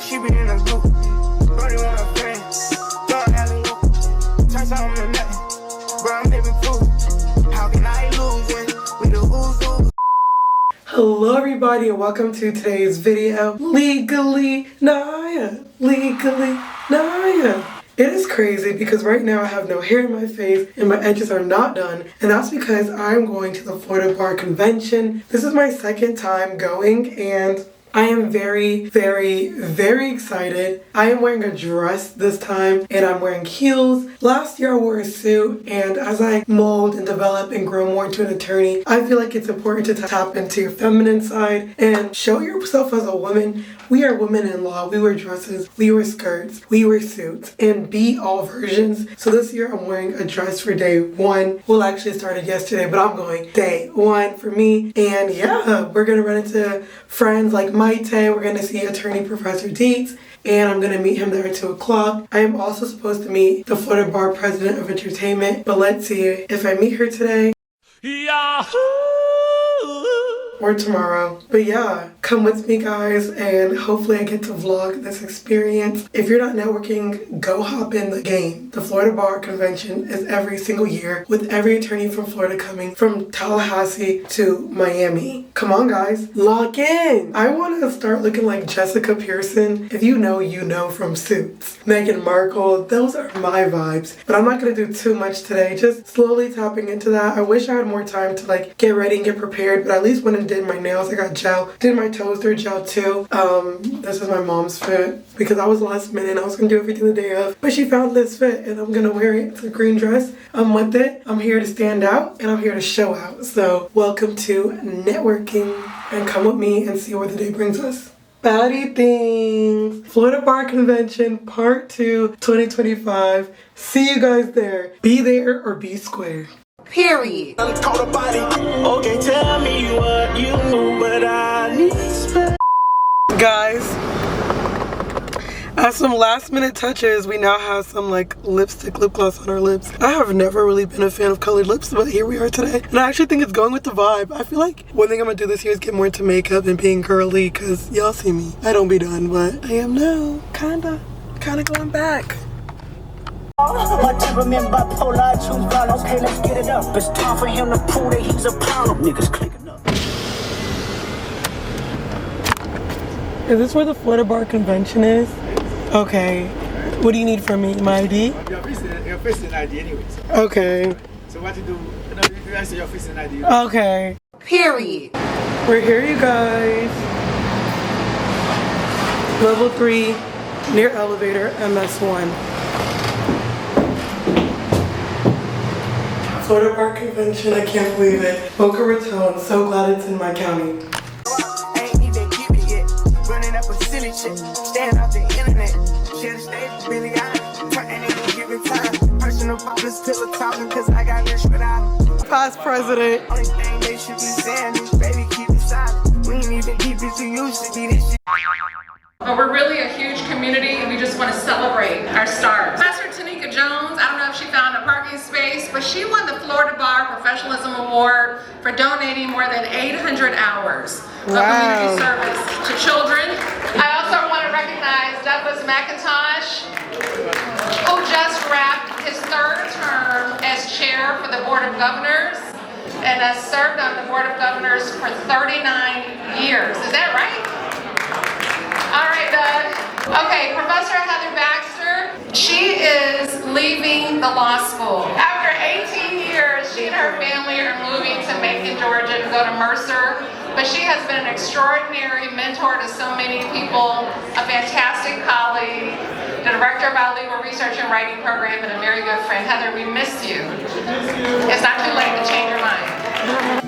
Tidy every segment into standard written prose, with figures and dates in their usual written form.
she be in a group. Brody want a friend. Don't alley-oop. Turn something to nothing. Bro, I'm living proof. How can I lose when we the who's? Hello everybody and welcome to today's video. Legally Naya. Legally Naya. It is crazy because right now I have no hair in my face and my edges are not done, and that's because I'm going to the Florida Bar Convention. This is my second time going and I am very excited. I am wearing a dress this time and I'm wearing heels. Last year I wore a suit, and as I mold and develop and grow more into an attorney, I feel like it's important to tap into your feminine side and show yourself as a woman. We are women in law. We wear dresses, we wear skirts, we wear suits, and be all versions. So this year I'm wearing a dress for day one. Well, actually it started yesterday, but I'm going day one for me. And yeah, we're gonna run into friends like Maite. We're gonna see attorney Professor Dietz, and I'm gonna meet him there at 2 o'clock. I am also supposed to meet the Florida Bar President of Entertainment, but let's see if I meet her today. Yahoo! Or tomorrow. But yeah, come with me guys, and hopefully I get to vlog this experience. If you're not networking, go hop in the game. The Florida Bar Convention is every single year, with every attorney from Florida coming from Tallahassee to Miami. Come on guys, lock in. I want to start looking like Jessica Pearson. If you know, you know from Suits. Meghan Markle, those are my vibes. But I'm not going to do too much today, just slowly tapping into that. I wish I had more time to like get ready and get prepared, but at least when did my nails, I got gel, did my toes, they're gel too. This is my mom's fit because I was last minute. I was gonna do everything the day of, but she found this fit and I'm gonna wear it. It's a green dress. I'm with it. I'm here to stand out and I'm here to show out. So welcome to networking, and come with me and see where the day brings us. Baddie things. Florida Bar Convention Part 2 2025. See you guys there. Be there or be square. Period. Okay, tell me what you knew, but I need space. Guys, as some last minute touches, we now have some like lipstick, lip gloss on our lips. I have never really been a fan of colored lips, but here we are today. And I actually think it's going with the vibe. I feel like one thing I'm gonna do this year is get more into makeup and being girly, because y'all see me. I don't be done, but I am now kinda going back. My temperament bipolar, I choose violence. Okay, let's get it up. It's time for him to prove that he's a problem. Niggas clicking up. Is this where the Florida Bar Convention is? Okay. What do you need from me? My ID? Your face and ID anyways. Okay. So what to do? You answer your face and ID. Okay. Period. We're here, you guys. Level 3, near elevator, MS1. Florida Bar Convention, I can't believe it. Boca Raton, so glad it's in my county. Ain't even give it yet. Running up a silly shit. Staying off the internet. Share the stage, Billy Allen. Turn any given time. Personal problems till the talking, cause I got rich without them. Past president. Only thing they should be saying is, baby, keep it silent. We ain't even keep it to you, should be this shit. But we're really a huge community and we just want to celebrate our stars. Professor Tanika Jones, I don't know if she found a parking space, but she won the Florida Bar Professionalism Award for donating more than 800 hours of community service to children. I also want to recognize Douglas McIntosh, who just wrapped his 3rd term as chair for the Board of Governors and has served on the Board of Governors for 39 years. Is that right? All right, Doug. Okay, Professor Heather Baxter, she is leaving the law school. After 18 years, she and her family are moving to Macon, Georgia to go to Mercer, but she has been an extraordinary mentor to so many people, a fantastic colleague, the director of our legal research and writing program, and a very good friend. Heather, we miss you. It's not too late to change your mind.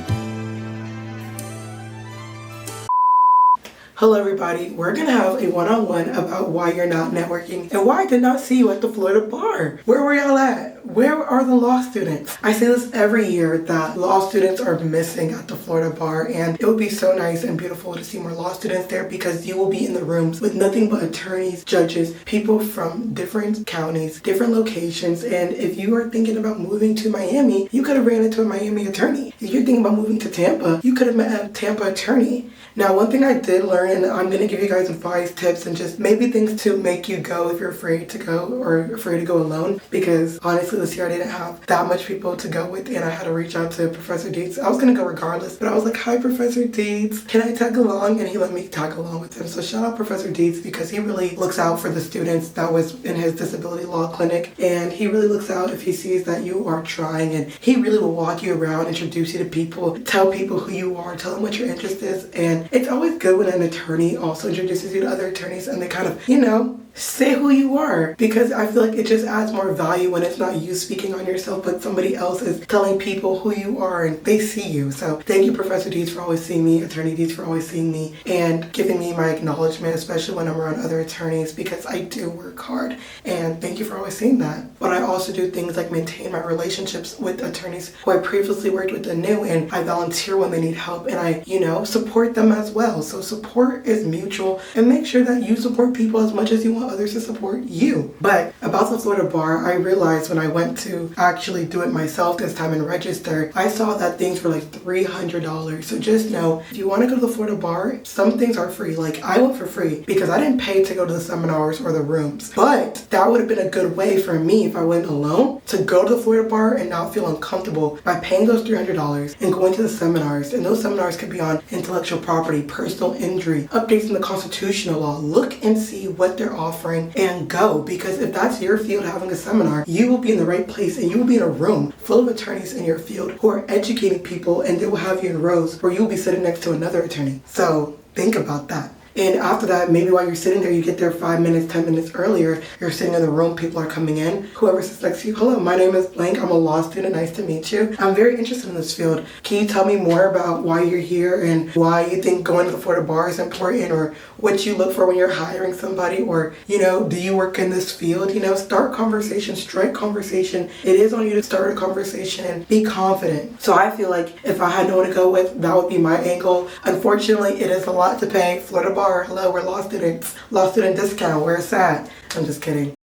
Hello everybody, we're gonna have a one-on-one about why you're not networking and why I did not see you at the Florida Bar. Where were y'all at? Where are the law students? I say this every year that law students are missing at the Florida Bar, and it would be so nice and beautiful to see more law students there because you will be in the rooms with nothing but attorneys, judges, people from different counties, different locations, and if you are thinking about moving to Miami, you could have ran into a Miami attorney. If you're thinking about moving to Tampa, you could have met a Tampa attorney. Now, one thing I did learn, and I'm going to give you guys advice, tips, and just maybe things to make you go if you're afraid to go or afraid to go alone, because honestly this year I didn't have that much people to go with, and I had to reach out to Professor Dietz. I was going to go regardless, but I was like, hi Professor Dietz, can I tag along? And he let me tag along with him. So shout out Professor Dietz, because he really looks out for the students that was in his disability law clinic, and he really looks out if he sees that you are trying, and he really will walk you around, introduce you to people, tell people who you are, tell them what your interest is. And it's always good when an attorney also introduces you to other attorneys and they kind of, you know, say who you are, because I feel like it just adds more value when it's not you speaking on yourself, but somebody else is telling people who you are and they see you. So thank you, Professor Dietz, for always seeing me, Attorney Dietz for always seeing me and giving me my acknowledgement, especially when I'm around other attorneys, because I do work hard, and thank you for always seeing that. But I also do things like maintain my relationships with attorneys who I previously worked with anew, and I volunteer when they need help, and I, you know, support them as well. So support is mutual, and make sure that you support people as much as you want others to support you. But about the Florida bar, I realized when I went to actually do it myself this time and register, I saw that things were like $300. So just know, if you want to go to the Florida bar, some things are free. Like I went for free because I didn't pay to go to the seminars or the rooms. But that would have been a good way for me if I went alone to go to the Florida bar and not feel uncomfortable by paying those $300 and going to the seminars. And those seminars could be on intellectual property, personal injury, updates in the constitutional law. Look and see what they're offering and go, because if that's your field having a seminar, you will be in the right place and you will be in a room full of attorneys in your field who are educating people, and they will have you in rows where you'll be sitting next to another attorney. So think about that. And after that, maybe while you're sitting there, you get there 5 minutes, 10 minutes earlier, you're sitting in the room, people are coming in, whoever sits next to you, hello, my name is blank, I'm a law student, nice to meet you. I'm very interested in this field. Can you tell me more about why you're here and why you think going to the Florida bar is important, or what you look for when you're hiring somebody, or, you know, do you work in this field? You know, start conversation, strike conversation. It is on you to start a conversation and be confident. So I feel like if I had no one to go with, that would be my angle. Unfortunately, it is a lot to pay. Florida bar, hello, we're law students. Law student discount, where's that? I'm just kidding.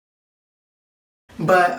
But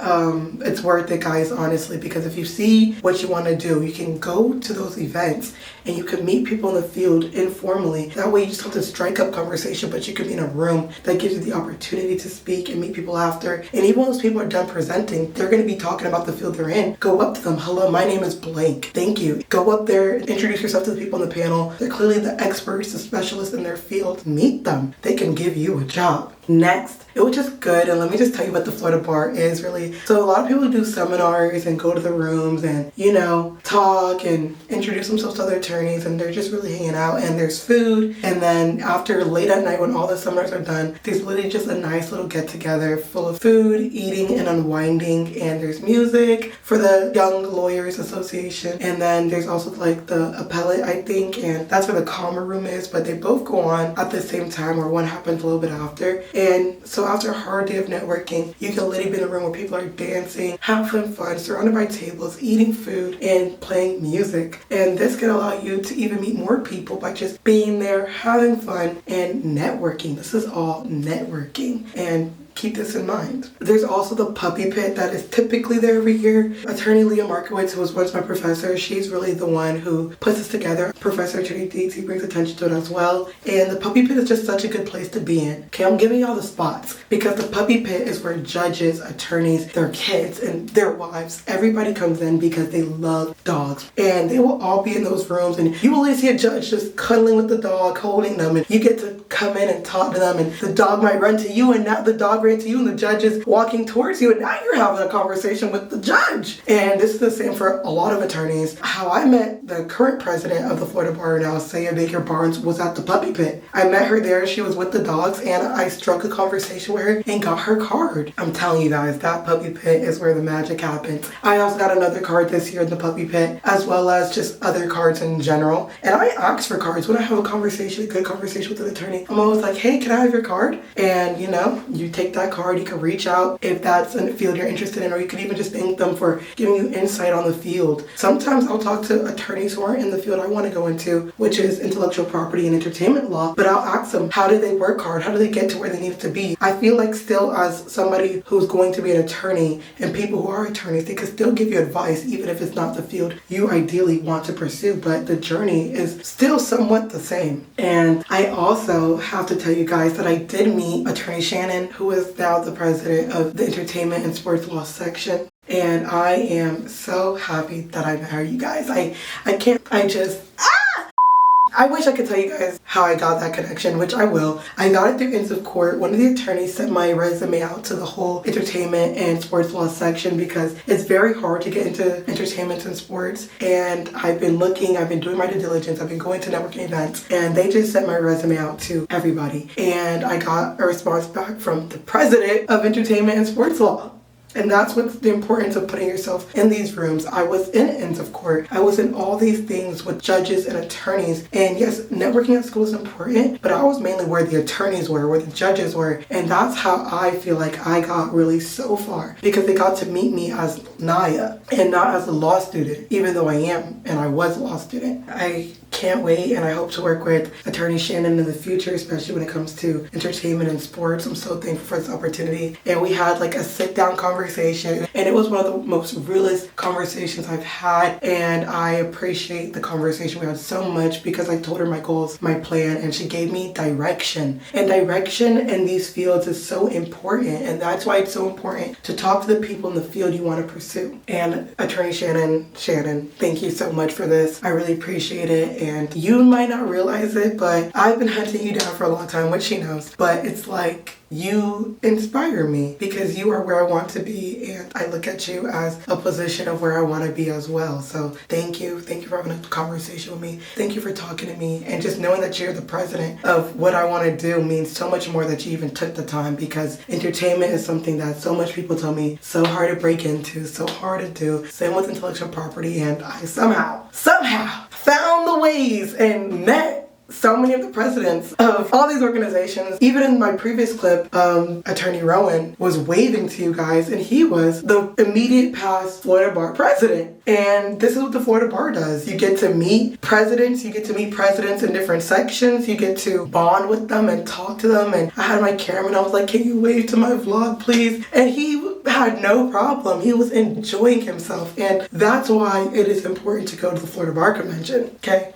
it's worth it, guys, honestly, because if you see what you want to do, you can go to those events and you can meet people in the field informally. That way you just have to strike up conversation, but you can be in a room that gives you the opportunity to speak and meet people after. And even when those people are done presenting, they're going to be talking about the field they're in. Go up to them. Hello, my name is blank. Thank you. Go up there, introduce yourself to the people on the panel. They're clearly the experts, the specialists in their field. Meet them. They can give you a job. Next, it was just good, and let me just tell you what the Florida bar is really. So a lot of people do seminars and go to the rooms and, you know, talk and introduce themselves to other attorneys, and they're just really hanging out, and there's food, and then after late at night when all the seminars are done, there's literally just a nice little get together full of food, eating, and unwinding, and there's music for the Young Lawyers Association, and then there's also like the appellate, I think, and that's where the calmer room is, but they both go on at the same time, or one happens a little bit after. And so after a hard day of networking, you can literally be in a room where people are dancing, having fun, surrounded by tables, eating food, and playing music. And this can allow you to even meet more people by just being there, having fun, and networking. This is all networking. And keep this in mind. There's also the puppy pit that is typically there every year. Attorney Leah Markowitz, who was once my professor, she's really the one who puts this together. Professor Attorney Dietz, he brings attention to it as well. And the puppy pit is just such a good place to be in. Okay, I'm giving y'all the spots because the puppy pit is where judges, attorneys, their kids, and their wives, everybody comes in because they love dogs. And they will all be in those rooms, and you will literally see a judge just cuddling with the dog, holding them, and you get to come in and talk to them, and the dog might run to you, and now the dog ran to you, and the judge is walking towards you, and now you're having a conversation with the judge. And this is the same for a lot of attorneys. How I met the current president of the Florida Bar now, Saya Baker Barnes, was at the puppy pit. I met her there. She was with the dogs, and I struck a conversation with her and got her card. I'm telling you guys, that puppy pit is where the magic happens. I also got another card this year in the puppy pit, as well as just other cards in general. And I ask for cards when I have a conversation, a good conversation with an attorney. I'm always like, hey, can I have your card? And you know, you take that card, you can reach out if that's a field you're interested in, or you could even just thank them for giving you insight on the field. Sometimes I'll talk to attorneys who aren't in the field I want to go into, which is intellectual property and entertainment law, but I'll ask them, how did they work hard? How did they get to where they needed to be? I feel like still as somebody who's going to be be an attorney, and people who are attorneys, they can still give you advice even if it's not the field you ideally want to pursue, but the journey is still somewhat the same. And I also have to tell you guys that I did meet Attorney Shannon, who is now the president of the Entertainment and Sports Law section. And I am so happy that I met her, you guys. I wish I could tell you guys how I got that connection, which I will. I got it through Ends of Court. One of the attorneys sent my resume out to the whole entertainment and sports law section because it's very hard to get into entertainment and sports. And I've been looking, I've been doing my due diligence, I've been going to networking events, and they just sent my resume out to everybody. And I got a response back from the president of entertainment and sports law. And that's what's the importance of putting yourself in these rooms. I was in Ends of Court. I was in all these things with judges and attorneys. And yes, networking at school is important, but I was mainly where the attorneys were, where the judges were. And that's how I feel like I got really so far, because they got to meet me as Naya and not as a law student, even though I am and I was a law student. I can't wait, and I hope to work with Attorney Shannon in the future, especially when it comes to entertainment and sports. I'm so thankful for this opportunity. And we had like a sit-down conversation, and it was one of the most realest conversations I've had, and I appreciate the conversation we had so much because I told her my goals, my plan, and she gave me direction. And direction in these fields is so important, and that's why it's so important to talk to the people in the field you want to pursue. And Attorney Shannon, thank you so much for this. I really appreciate it. And you might not realize it, but I've been hunting you down for a long time, which she knows. But it's like you inspire me because you are where I want to be, and I look at you as a position of where I want to be as well. So thank you. Thank you for having a conversation with me. Thank you for talking to me, and just knowing that you're the president of what I want to do means so much more that you even took the time, because entertainment is something that so much people tell me so hard to break into, so hard to do. Same with intellectual property, and I somehow found the ways and met so many of the presidents of all these organizations. Even in my previous clip, Attorney Rowan was waving to you guys, and he was the immediate past Florida Bar president. And this is what the Florida Bar does. You get to meet presidents, you get to meet presidents in different sections, you get to bond with them and talk to them. And I had my cameraman, I was like, can you wave to my vlog, please? And he had no problem. He was enjoying himself. And that's why it is important to go to the Florida Bar Convention. Okay.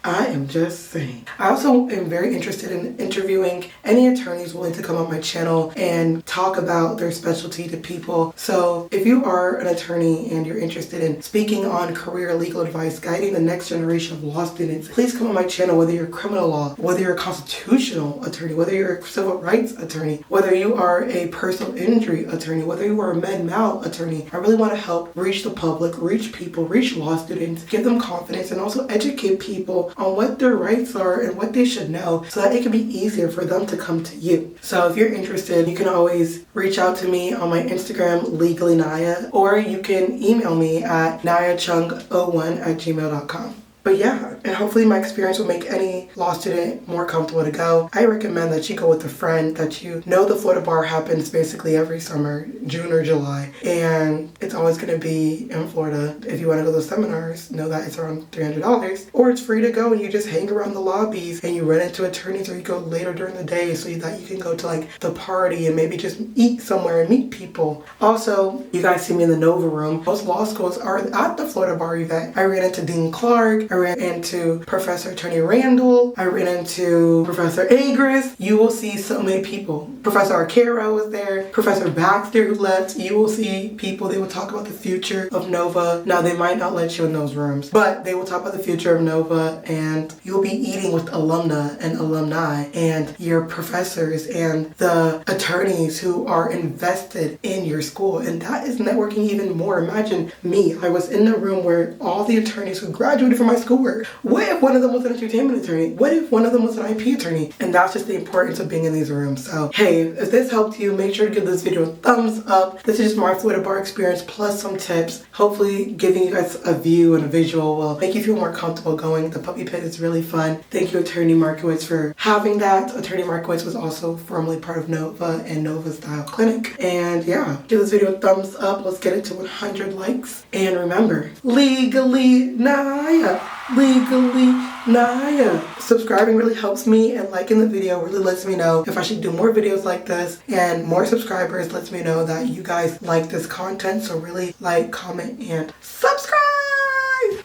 I am just saying. I also am very interested in interviewing any attorneys willing to come on my channel and talk about their specialty to people. So if you are an attorney and you're interested in speaking on career legal advice, guiding the next generation of law students, please come on my channel, whether you're a criminal law, whether you're a constitutional attorney, whether you're a civil rights attorney, whether you are a personal injury attorney, whether you are a med-mal attorney. I really want to help reach the public, reach people, reach law students, give them confidence, and also educate people on what their rights are and what they should know, so that it can be easier for them to come to you. So if you're interested, you can always reach out to me on my Instagram, legallynaya, or you can email me at nayachung01@gmail.com. But yeah, and hopefully my experience will make any law student more comfortable to go. I recommend that you go with a friend that you know. The Florida Bar happens basically every summer, June or July, and it's always going to be in Florida. If you want to go to the seminars, know that it's around $300, or it's free to go and you just hang around the lobbies and you run into attorneys, or you go later during the day so that you can go to like the party and maybe just eat somewhere and meet people. Also, you guys see me in the Nova room. Most law schools are at the Florida Bar event. I ran into Dean Clark. I ran into Professor Tony Randall. I ran into Professor Agris. You will see so many people. Professor Arcaro was there. Professor Baxter, who left. You will see people. They will talk about the future of Nova. Now, they might not let you in those rooms, but they will talk about the future of Nova, and you'll be eating with alumna and alumni and your professors and the attorneys who are invested in your school. And that is networking even more. Imagine me. I was in the room where all the attorneys who graduated from my school were. What if one of them was an entertainment attorney? What if one of them was an IP attorney? And that's just the importance of being in these rooms. So hey, if this helped you, make sure to give this video a thumbs up. This is just my Florida Bar experience plus some tips. Hopefully giving you guys a view and a visual will make you feel more comfortable going. The puppy pit is really fun. Thank you, Attorney Markowitz, for having that. Attorney Markowitz was also formerly part of Nova and Nova Style Clinic. And yeah, give this video a thumbs up. Let's get it to 100 likes. And remember, legally Naya. Legally Naya. Subscribing really helps me, and liking the video really lets me know if I should do more videos like this, and more subscribers lets me know that you guys like this content. So really like, comment, and subscribe,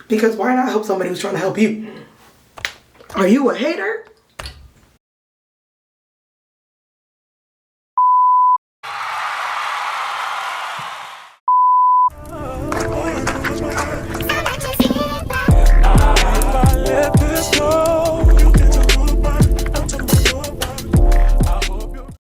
because why not help somebody who's trying to help you? Are you a hater?